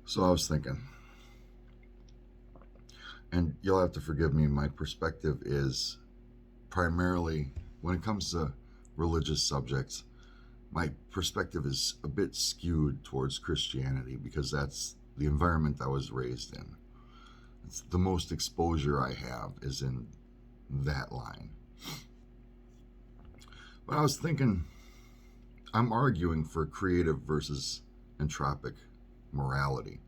So I was thinking, and you'll have to forgive me, my perspective is primarily, when it comes to religious subjects, my perspective is a bit skewed towards Christianity because that's the environment I was raised in. It's the most exposure I have is in that line. But I was thinking, I'm arguing for creative versus entropic morality.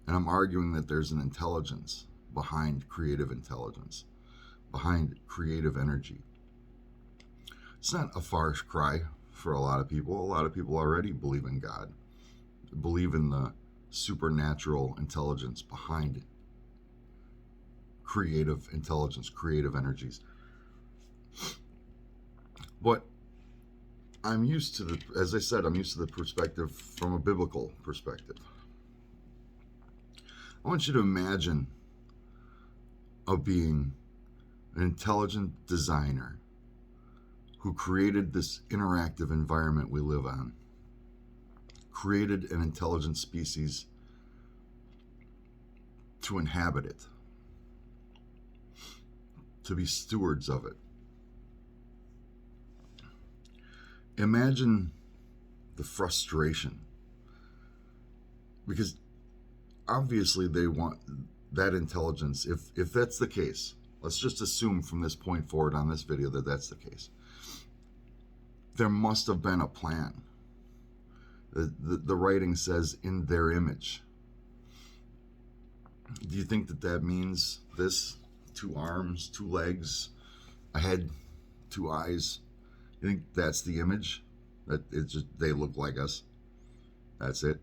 And I'm arguing that there's an intelligence behind creative intelligence, behind creative energy. It's not a far cry for a lot of people. A lot of people already believe in God, believe in the supernatural intelligence behind creative intelligence, creative energies. But I'm used to as I said, I'm used to the perspective from a biblical perspective. I want you to imagine a being, an intelligent designer who created this interactive environment we live on, created an intelligent species to inhabit it, to be stewards of it. Imagine the frustration, because obviously they want that intelligence. If that's the case, let's just assume from this point forward on this video that that's the case. There must have been a plan. The writing says in their image. Do you think that that means this? 2 arms, 2 legs, a head, 2 eyes. You think that's the image? That it's just they look like us. That's it.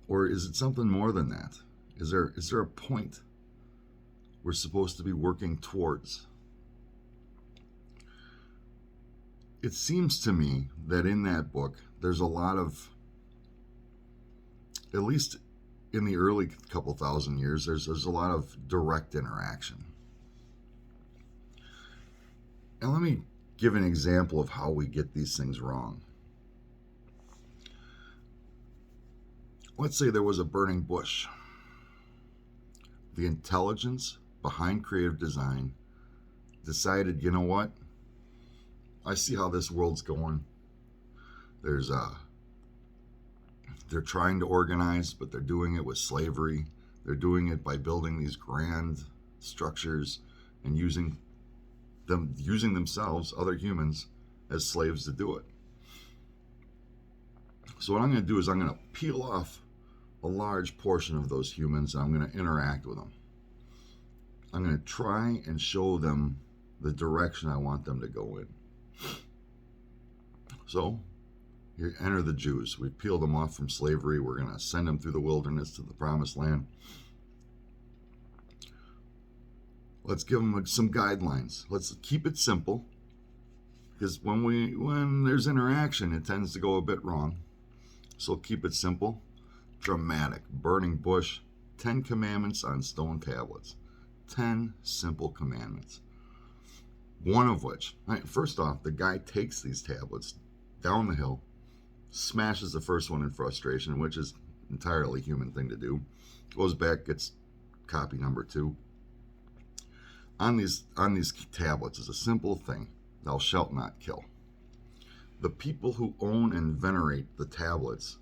Or is it something more than that? Is there a point we're supposed to be working towards? It seems to me that in that book there's a lot of, at least in the early couple thousand years, there's a lot of direct interaction. And let me give an example of how we get these things wrong. Let's say there was a burning bush. The intelligence behind creative design decided, you know what? I see how this world's going. They're trying to organize, but they're doing it with slavery. They're doing it by building these grand structures and using themselves, other humans, as slaves to do it. So what I'm going to do is I'm going to peel off a large portion of those humans and I'm going to interact with them. I'm going to try and show them the direction I want them to go in. So here enter the Jews. We peeled them off from slavery. We're going to send them through the wilderness to the promised land. Let's give them some guidelines. Let's keep it simple, because when there's interaction, it tends to go a bit wrong. So keep it simple, dramatic, burning bush, 10 commandments on stone tablets, 10 simple commandments. One of which, right, first off, the guy takes these tablets down the hill, smashes the first one in frustration, which is entirely human thing to do, goes back, gets copy number 2. On these tablets is a simple thing: thou shalt not kill. The people who own and venerate the tablets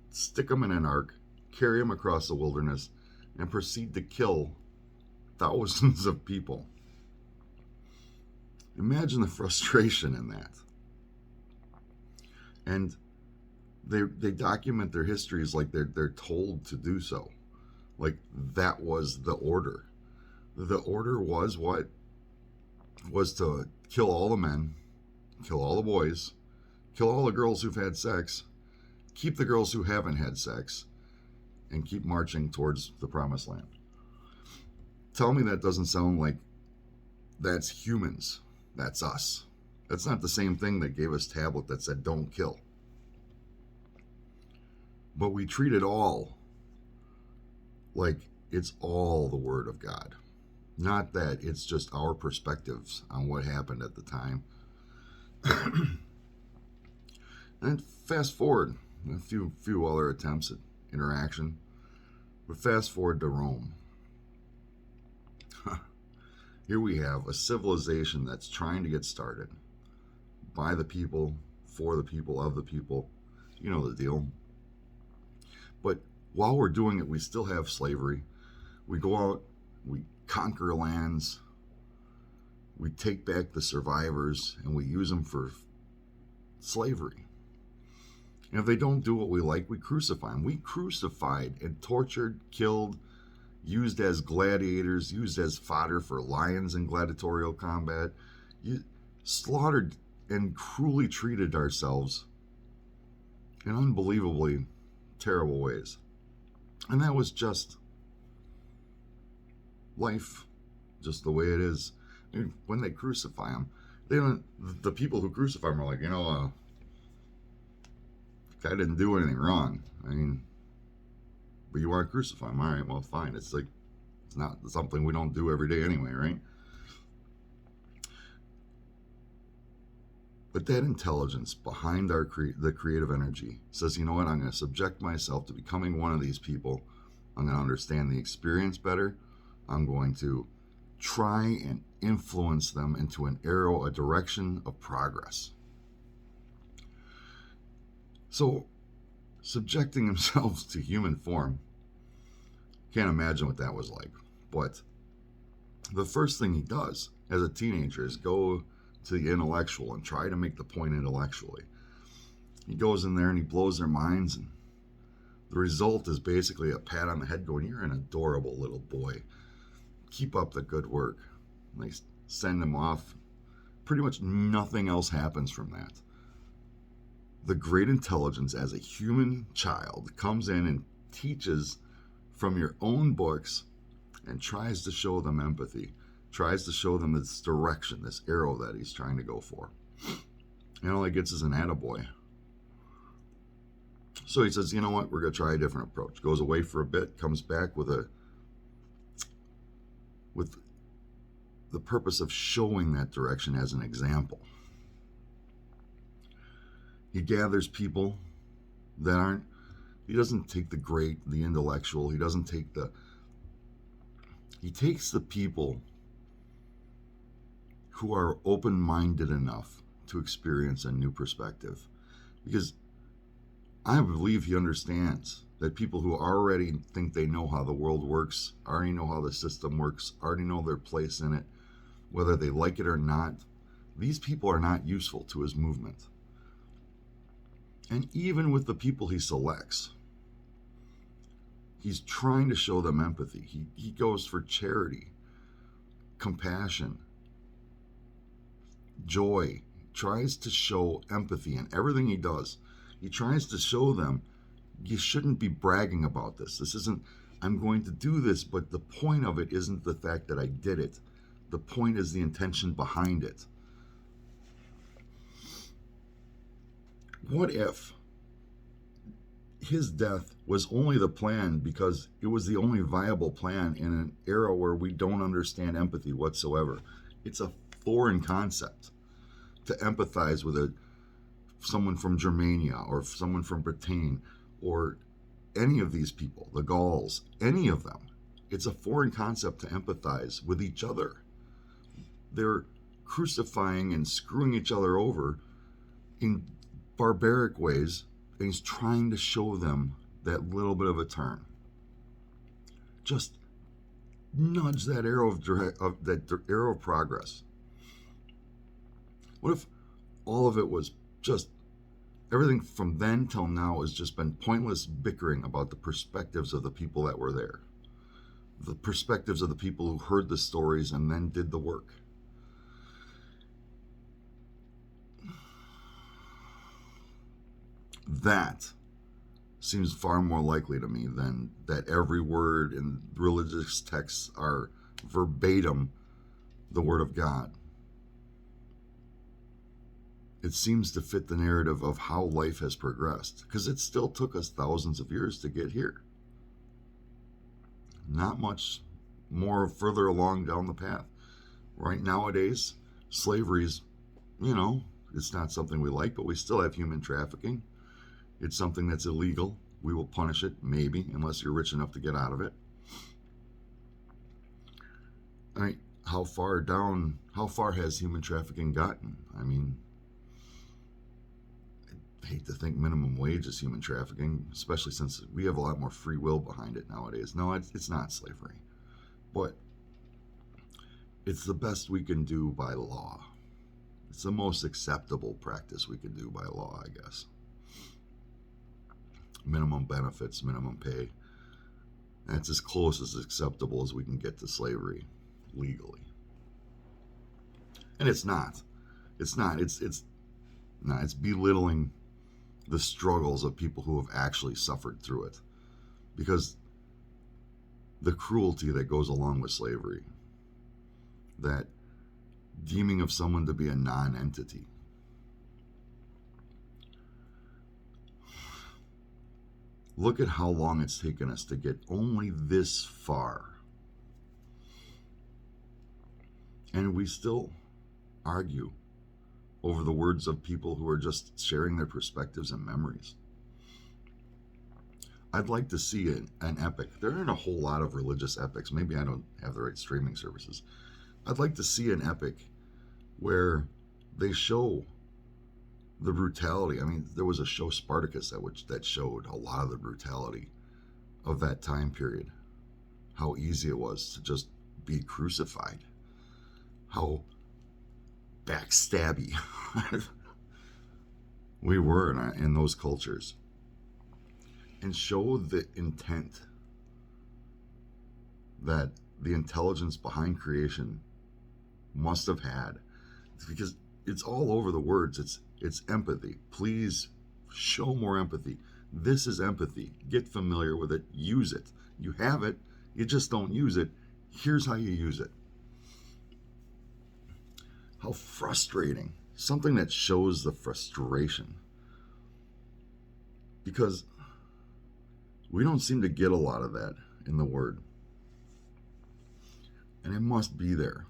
stick them in an ark, carry them across the wilderness, and proceed to kill thousands of people. Imagine the frustration in that. And they document their histories like they're told to do so. Like that was the order. The order was what? Was to kill all the men, kill all the boys, kill all the girls who've had sex, keep the girls who haven't had sex, and keep marching towards the promised land. Tell me that doesn't sound like that's humans. That's us. That's not the same thing that gave us tablet that said don't kill. But we treat it all like it's all the Word of God. Not that it's just our perspectives on what happened at the time. And fast forward a few other attempts at interaction. But fast forward to Rome. Here we have a civilization that's trying to get started by the people, for the people, of the people. You know the deal. But while we're doing it, we still have slavery. We go out, we conquer lands, we take back the survivors, and we use them for slavery. And if they don't do what we like, we crucify them. We crucified and tortured, killed, used as gladiators, used as fodder for lions in gladiatorial combat, slaughtered and cruelly treated ourselves in unbelievably terrible ways. And that was just life, just the way it is. I mean, when they crucify him, they don't. The people who crucify him are like, guy didn't do anything wrong. I mean, but you want to crucify him? All right, well, fine. It's like it's not something we don't do every day anyway, right? But that intelligence behind the creative energy says, you know what? I'm going to subject myself to becoming one of these people. I'm going to understand the experience better. I'm going to try and influence them into an arrow, a direction of progress. So, subjecting themselves to human form, can't imagine what that was like. But the first thing he does as a teenager is go to the intellectual and try to make the point intellectually. He goes in there and he blows their minds, and the result is basically a pat on the head going, "You're an adorable little boy. Keep up the good work." And they send him off. Pretty much nothing else happens from that. The great intelligence as a human child comes in and teaches from your own books and tries to show them empathy, tries to show them this direction, this arrow that he's trying to go for. And all he gets is an attaboy. So he says, you know what, we're going to try a different approach. Goes away for a bit, comes back with the purpose of showing that direction as an example. He gathers people that aren't, he doesn't take the great, the intellectual, he takes the people who are open-minded enough to experience a new perspective. Because I believe he understands that people who already think they know how the world works, already know how the system works, already know their place in it, whether they like it or not, these people are not useful to his movement. And even with the people he selects, he's trying to show them empathy. He goes for charity, compassion, joy, tries to show empathy in everything he does. He tries to show them, you shouldn't be bragging about this. This isn't, I'm going to do this, but the point of it isn't the fact that I did it. The point is the intention behind it. What if his death was only the plan because it was the only viable plan in an era where we don't understand empathy whatsoever? It's a foreign concept to empathize with someone from Germania or someone from Britain or any of these people, the Gauls, any of them. It's a foreign concept to empathize with each other. They're crucifying and screwing each other over in barbaric ways, and he's trying to show them that little bit of a turn. Just nudge that arrow arrow of progress. What if all of it was just everything from then till now has just been pointless bickering about the perspectives of the people that were there, the perspectives of the people who heard the stories and then did the work? That seems far more likely to me than that every word in religious texts are verbatim the word of God. It seems to fit the narrative of how life has progressed, because it still took us thousands of years to get here. Not much more further along down the path. Right nowadays, slavery's, it's not something we like, but we still have human trafficking. It's something that's illegal. We will punish it, maybe, unless you're rich enough to get out of it. I mean, how far has human trafficking gotten? I mean, I hate to think minimum wage is human trafficking, especially since we have a lot more free will behind it nowadays. No, it's not slavery, but it's the best we can do by law. It's the most acceptable practice we can do by law, I guess. Minimum benefits, minimum pay. That's as close as acceptable as we can get to slavery legally. And it's not. It's not. It's belittling the struggles of people who have actually suffered through it. Because the cruelty that goes along with slavery, that deeming of someone to be a non-entity. Look at how long it's taken us to get only this far. And we still argue over the words of people who are just sharing their perspectives and memories. I'd like to see an epic. There aren't a whole lot of religious epics. Maybe I don't have the right streaming services. I'd like to see an epic where they show the brutality. I mean, there was a show, Spartacus, that showed a lot of the brutality of that time period. How easy it was to just be crucified. How backstabby we were in those cultures. And show the intent that the intelligence behind creation must have had. Because it's all over the words. It's empathy. Please show more empathy. This is empathy. Get familiar with it. Use it. You have it. You just don't use it. Here's how you use it. How frustrating. Something that shows the frustration. Because we don't seem to get a lot of that in the Word. And it must be there.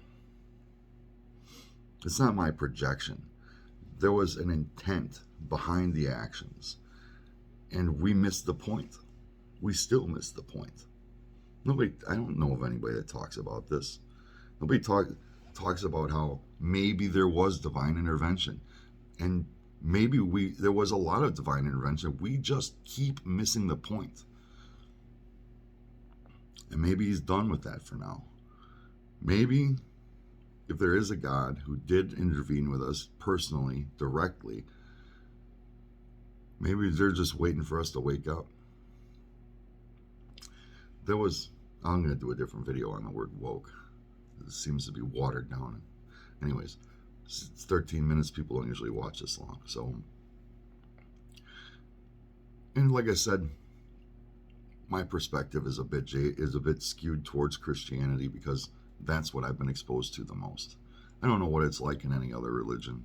It's not my projection. There was an intent behind the actions. And we missed the point. We still miss the point. I don't know of anybody that talks about this. Nobody talks about how maybe there was divine intervention. And maybe there was a lot of divine intervention. We just keep missing the point. And maybe he's done with that for now. Maybe if there is a God who did intervene with us personally, directly, maybe they're just waiting for us to wake up. I'm going to do a different video on the word woke. It seems to be watered down. Anyways, it's 13 minutes. People don't usually watch this long. So, and like I said, my perspective is a bit skewed towards Christianity because that's what I've been exposed to the most. I don't know what it's like in any other religion.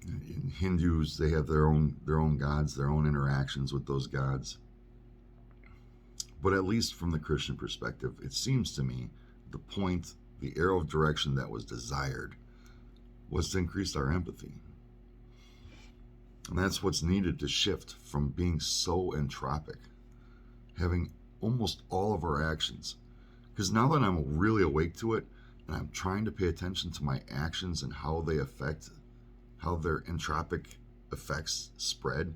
In Hindus, they have their own gods, their own interactions with those gods. But at least from the Christian perspective, it seems to me the arrow of direction that was desired was to increase our empathy. And that's what's needed to shift from being so entropic, having almost all of our actions. Because now that I'm really awake to it, and I'm trying to pay attention to my actions and how their entropic effects spread,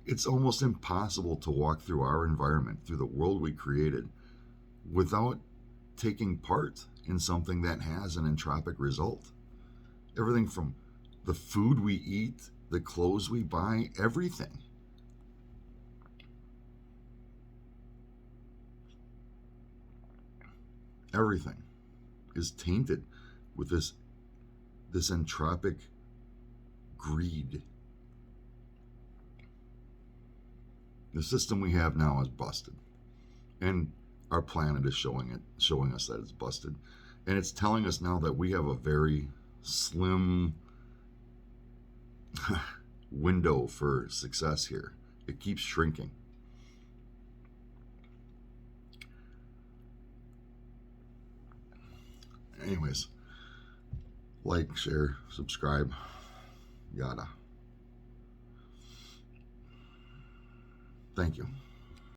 it's almost impossible to walk through our environment, through the world we created, without taking part in something that has an entropic result. Everything from the food we eat, the clothes we buy, everything. Everything is tainted with this entropic greed. The system we have now is busted. And our planet is showing us that it's busted. And it's telling us now that we have a very slim window for success here. It keeps shrinking. Anyways, like, share, subscribe, yada. Thank you.